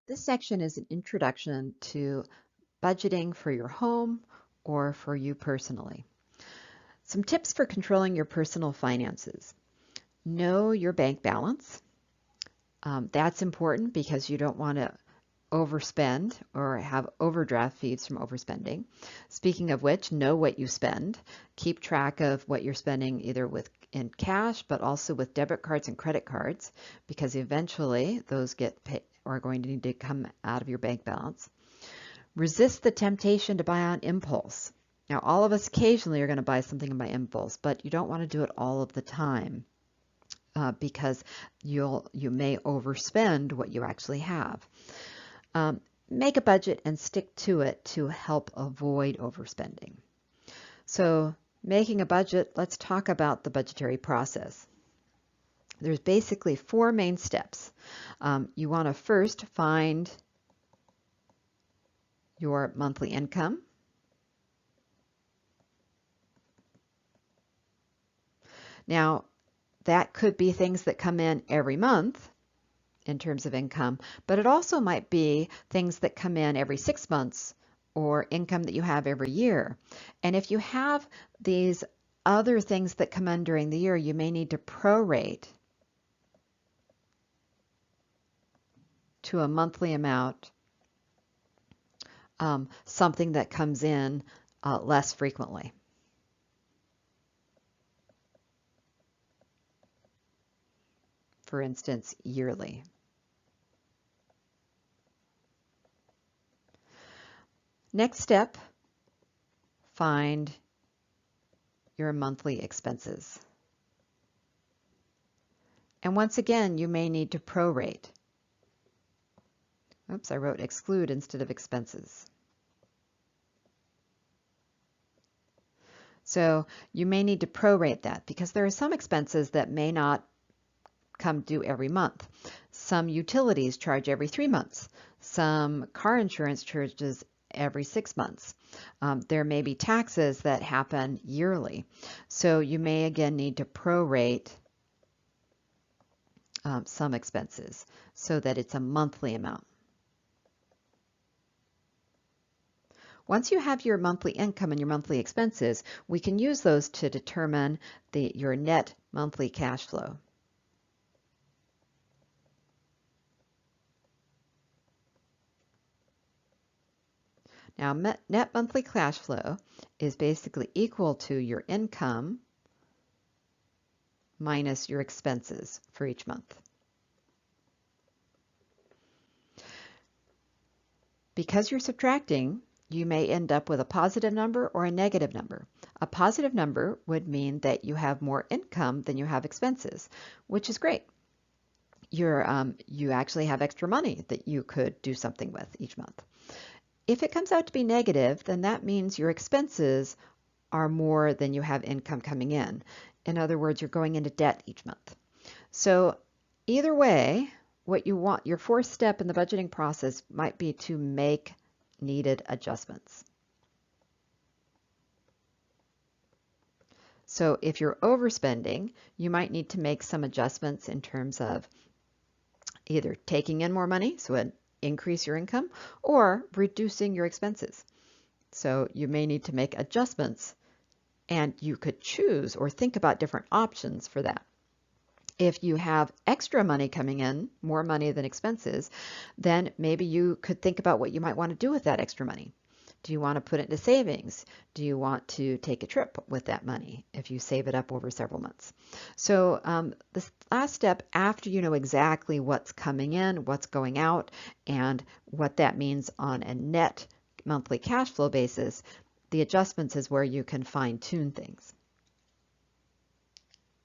This section is an introduction to budgeting for your home or for you personally. Some tips for controlling your personal finances. Know your bank balance. That's important because you don't want to overspend or have overdraft fees from overspending. Speaking of which, know what you spend. Keep track of what you're spending either in cash, but also with debit cards and credit cards, because eventually those get paid or are going to need to come out of your bank balance. Resist the temptation to buy on impulse. Now, all of us occasionally are going to buy something by impulse, but you don't want to do it all of the time because you may overspend what you actually have. Make a budget and stick to it to help avoid overspending. So, making a budget, let's talk about the budgetary process. There's basically 4 main steps. You want to first find your monthly income. Now, that could be things that come in every month in terms of income, but it also might be things that come in every 6 months or income that you have every year. And if you have these other things that come in during the year, you may need to prorate to a monthly amount something that comes in less frequently. For instance, yearly. Next step, find your monthly expenses. And once again, you may need to prorate. Oops, I wrote exclude instead of expenses. So you may need to prorate that because there are some expenses that may not come due every month. Some utilities charge every 3 months. Some car insurance charges every 6 months. There may be taxes that happen yearly. So you may again need to prorate some expenses so that it's a monthly amount. Once you have your monthly income and your monthly expenses, we can use those to determine your net monthly cash flow. Now, net monthly cash flow is basically equal to your income minus your expenses for each month. Because you're subtracting, you may end up with a positive number or a negative number. A positive number would mean that you have more income than you have expenses, which is great. You actually have extra money that you could do something with each month. If it comes out to be negative, then that means your expenses are more than you have income coming in. In other words, you're going into debt each month. So either way, what you want, your 4th step in the budgeting process might be to make needed adjustments. So if you're overspending, you might need to make some adjustments in terms of either taking in more money, so increase your income, or reducing your expenses. So you may need to make adjustments, and you could choose or think about different options for that. If you have extra money coming in, more money than expenses, then maybe you could think about what you might want to do with that extra money. Do you want to put it into savings? Do you want to take a trip with that money if you save it up over several months? So this last step, after you know exactly what's coming in, what's going out, and what that means on a net monthly cash flow basis, the adjustments is where you can fine-tune things.